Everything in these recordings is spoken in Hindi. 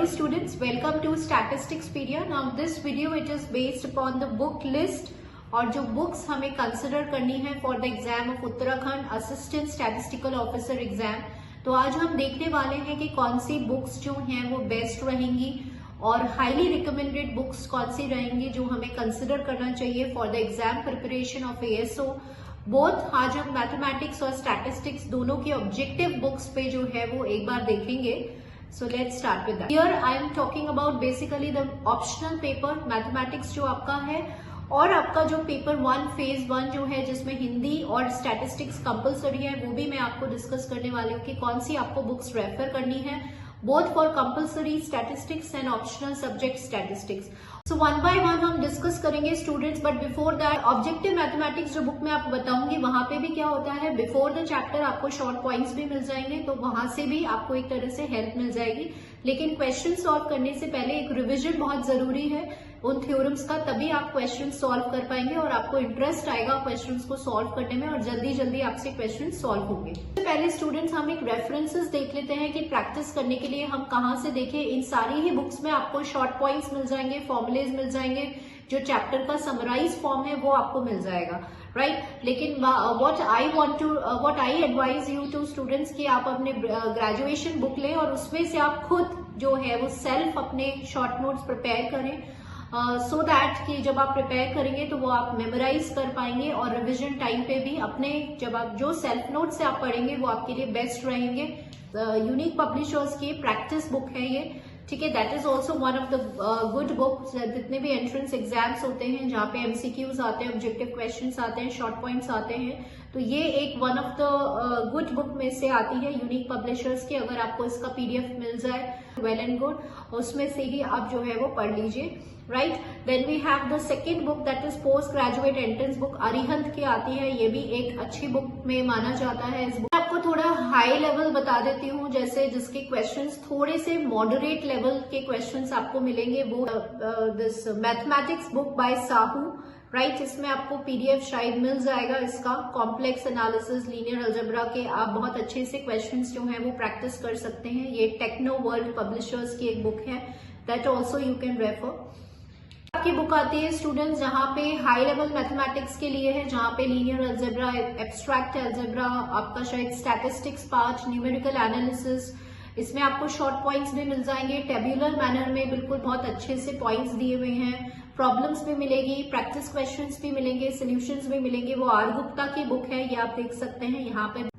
Hello students, welcome to Statisticspedia. Now this video it is based upon the book list और जो बुक्स हमें कंसिडर करनी है for the exam of Uttarakhand assistant statistical officer exam. तो आज हम देखने वाले हैं कि कौन सी बुक्स जो हैं वो बेस्ट रहेंगी और हाईली रिकमेंडेड बुक्स कौन सी रहेंगी जो हमें कंसिडर करना चाहिए for the exam preparation of ASO। Both आज हम मैथमेटिक्स और स्टैटिस्टिक्स दोनों की ऑब्जेक्टिव बुक्स पे जो है वो एक बार देखेंगे। So let's start with that. Here I am talking about basically the optional paper mathematics जो आपका है और आपका जो पेपर 1 फेज 1 जो है जिसमें हिंदी और स्टैटिस्टिक्स कंपलसरी है वो भी मैं आपको डिस्कस करने वाली हूँ कि कौन सी आपको बुक्स रेफर करनी है both for compulsory statistics and optional subject statistics. So one by one हम डिस्कस करेंगे students, but before that objective mathematics जो बुक में आपको बताऊंगी वहां पे भी क्या होता है, बिफोर द चैप्टर आपको शॉर्ट पॉइंट्स भी मिल जाएंगे तो वहां से भी आपको एक तरह से हेल्प मिल जाएगी। लेकिन क्वेश्चन सॉल्व करने से पहले एक रिविजन बहुत जरूरी है उन थ्योरम्स का, तभी आप क्वेश्चन सॉल्व कर पाएंगे और आपको इंटरेस्ट आएगा क्वेश्चंस को सॉल्व करने में और जल्दी जल्दी आपसे क्वेश्चन सॉल्व होंगे। सबसे पहले स्टूडेंट्स हम एक रेफरेंसेस देख लेते हैं कि प्रैक्टिस करने के लिए हम कहाँ से देखें। इन सारी ही बुक्स में आपको शॉर्ट पॉइंट्स मिल जाएंगे, फॉर्मुलेज मिल जाएंगे, जो चैप्टर का समराइज फॉर्म है वो आपको मिल जाएगा, राइट। लेकिन what I advise you to students कि आप अपने ग्रेजुएशन बुक लें और उसमें से आप खुद जो है वो सेल्फ अपने शॉर्ट नोट्स प्रिपेयर करें सो दैट कि जब आप प्रिपेयर करेंगे तो वो आप मेमोराइज कर पाएंगे और रिविजन टाइम पे भी अपने जब आप जो सेल्फ नोट से आप पढ़ेंगे वो आपके लिए बेस्ट रहेंगे। यूनिक पब्लिशर्स की प्रैक्टिस बुक है ये, ठीक है। That is also one of the good book. जितने भी एंट्रेंस एग्जाम्स होते हैं जहाँ पे MCQs आते हैं, ऑब्जेक्टिव क्वेश्चंस आते हैं, शॉर्ट पॉइंट्स आते हैं, तो ये एक one of the good book में से आती है यूनिक पब्लिशर्स की। अगर आपको इसका PDF मिल जाए वेल एंड गुड, उसमें से ही आप जो है वो पढ़ लीजिए, right. Then we have the second book that is post graduate entrance book, Arihant की आती है। ये भी एक अच्छी बुक में माना जाता है। इस बुक आपको थोड़ा हाई लेवल बता देती हूँ, जैसे जिसके क्वेश्चंस थोड़े से मॉडरेट लेवल के क्वेश्चंस आपको मिलेंगे वो this mathematics book by Sahu, right. इसमें आपको PDF शायद मिल जाएगा इसका, कॉम्प्लेक्स एनालिसिस, लीनियर अलजेब्रा के आप बहुत अच्छे से क्वेश्चंस जो है वो प्रैक्टिस कर सकते हैं। ये टेक्नो वर्ल्ड पब्लिशर्स की एक बुक है, that also you can refer. आपकी बुक आती है स्टूडेंट्स जहाँ पे हाई लेवल मैथमेटिक्स के लिए है, जहाँ पे लीनियर अलजेब्रा, एब्स्ट्रैक्ट अलजेब्रा, आपका शायद स्टैटिस्टिक्स पार्ट, न्यूमेरिकल एनालिसिस, इसमें आपको शॉर्ट पॉइंट्स भी मिल जाएंगे, टेब्यूलर मैनर में बिल्कुल बहुत अच्छे से पॉइंट्स दिए हुए हैं, प्रॉब्लम्स भी मिलेगी, प्रैक्टिस क्वेश्चंस भी मिलेंगे, सोल्यूशंस भी मिलेंगे। वो आर गुप्ता की बुक है, ये आप देख सकते हैं यहाँ पे।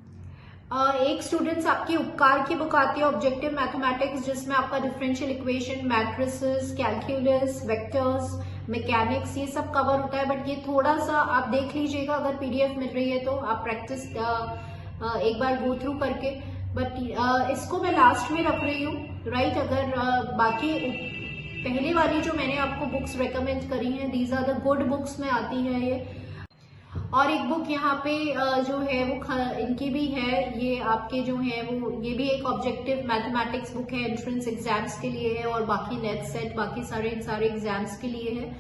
एक स्टूडेंट्स आपकी उपकार की बुक आती है ऑब्जेक्टिव मैथमेटिक्स, जिसमें आपका differential equation, matrices, calculus, vectors, mechanics ये सब कवर होता है। बट ये थोड़ा सा आप देख लीजिएगा, अगर PDF मिल रही है तो आप प्रैक्टिस एक बार गो थ्रू करके, बट इसको मैं लास्ट में रख रही हूँ, राइट। अगर बाकी पहले वाली जो मैंने आपको बुक्स रेकमेंड करी हैं, these are the good books में आती है ये। और एक बुक यहाँ पे जो है वो इनकी भी है, ये आपके जो है वो ये भी एक ऑब्जेक्टिव मैथमेटिक्स बुक है, एंट्रेंस एग्जाम्स के लिए है और बाकी नेट सेट बाकी सारे एग्जाम्स के लिए है,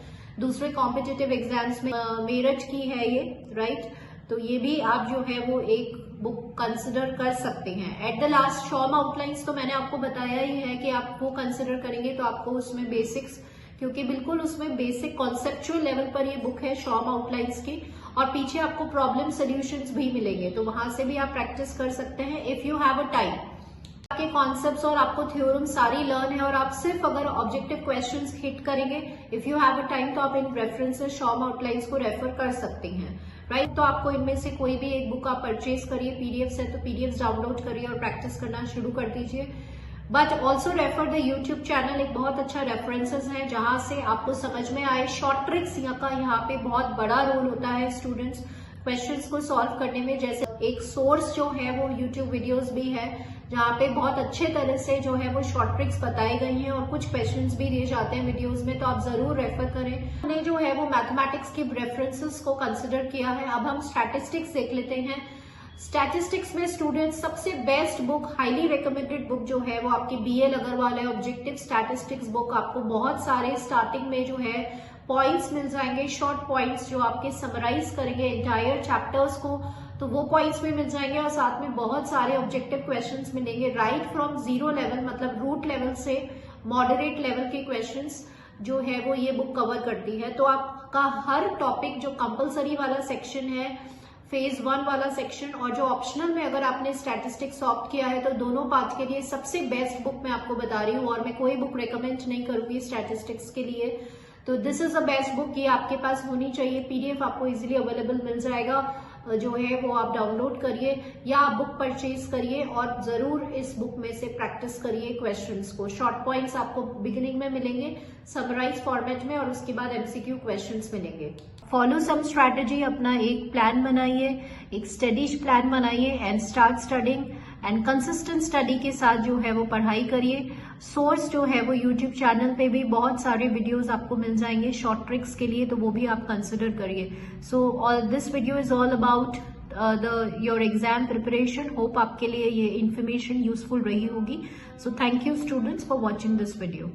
दूसरे कॉम्पिटिटिव एग्जाम्स में मेरठ की है ये, राइट। तो ये भी आप जो है वो एक बुक कंसिडर कर सकते हैं। एट द लास्ट शॉर्म आउटलाइंस तो मैंने आपको बताया ही है कि आप वो कंसिडर करेंगे तो आपको उसमें बेसिक्स, क्योंकि बिल्कुल उसमें बेसिक कॉन्सेप्चुअल लेवल पर ये बुक है शॉर्म आउटलाइंस की, और पीछे आपको प्रॉब्लम सोल्यूशंस भी मिलेंगे, तो वहां से भी आप प्रैक्टिस कर सकते हैं if you have a time. आपके कॉन्सेप्ट्स और आपको थ्योरम सारी लर्न है और आप सिर्फ अगर ऑब्जेक्टिव क्वेश्चंस हिट करेंगे if you have a time तो आप इन रेफरेंसेस शॉर्म आउटलाइंस को रेफर कर सकते हैं, राइट। तो आपको इनमें से कोई भी एक बुक आप परचेज करिए, PDFs है तो PDFs डाउनलोड करिए और प्रैक्टिस करना शुरू कर दीजिए। But also refer the YouTube channel, एक बहुत अच्छा रेफरेंसेस है जहां से आपको समझ में आए शॉर्ट ट्रिक्स। यहाँ पे बहुत बड़ा रोल होता है स्टूडेंट्स क्वेश्चंस को सॉल्व करने में। जैसे एक सोर्स जो है वो यूट्यूब वीडियोस भी है जहाँ पे बहुत अच्छे तरह से जो है वो शॉर्ट ट्रिक्स बताई गई हैं और कुछ क्वेश्चंस भी दिए जाते हैं वीडियोस में, तो आप जरूर रेफर करें। हमने जो है वो मैथमेटिक्स के रेफरेंसेस को कंसिडर किया है। अब हम स्टैटिस्टिक्स देख लेते हैं। स्टैटिस्टिक्स में स्टूडेंट्स सबसे best book, highly recommended book जो है वो आपकी BL अग्रवाल है, ऑब्जेक्टिव स्टैटिस्टिक्स बुक। आपको बहुत सारे स्टार्टिंग में जो है पॉइंट्स मिल जाएंगे, शॉर्ट पॉइंट्स जो आपके समराइज करेंगे एंटायर चैप्टर्स को, तो वो पॉइंट्स भी मिल जाएंगे और साथ में बहुत सारे ऑब्जेक्टिव क्वेश्चंस मिलेंगे राइट फ्रॉम जीरो लेवल, मतलब रूट लेवल से मॉडरेट लेवल के क्वेश्चंस जो है वो ये बुक कवर करती है। तो आपका हर टॉपिक जो कंपलसरी वाला सेक्शन है, फेज 1 वाला सेक्शन, और जो ऑप्शनल में अगर आपने स्टैटिस्टिक्स ऑप्ट किया है तो दोनों पार्ट के लिए सबसे बेस्ट बुक मैं आपको बता रही हूँ, और मैं कोई बुक रेकमेंड नहीं करूंगी स्टैटिस्टिक्स के लिए। तो this is a best book, ये आपके पास होनी चाहिए। पीडीएफ आपको इजीली अवेलेबल मिल जाएगा, जो है वो आप डाउनलोड करिए या आप बुक परचेज करिए, और जरूर इस बुक में से प्रैक्टिस करिए क्वेश्चंस को। शॉर्ट पॉइंट्स आपको बिगिनिंग में मिलेंगे समराइज फॉर्मेट में, और उसके बाद एमसीक्यू क्वेश्चंस मिलेंगे। फॉलो सम स्ट्रैटेजी, अपना एक प्लान बनाइए, एक स्टडीज प्लान बनाइए and start studying, and consistent study के साथ जो है वो पढ़ाई करिए। सोर्स जो है वो यूट्यूब चैनल पे भी बहुत सारे वीडियोस आपको मिल जाएंगे शॉर्ट ट्रिक्स के लिए, तो वो भी आप कंसिडर करिए। So all this video is all about your exam preparation. Hope आपके लिए ये इन्फॉर्मेशन यूजफुल रही होगी। So thank you students for watching this video.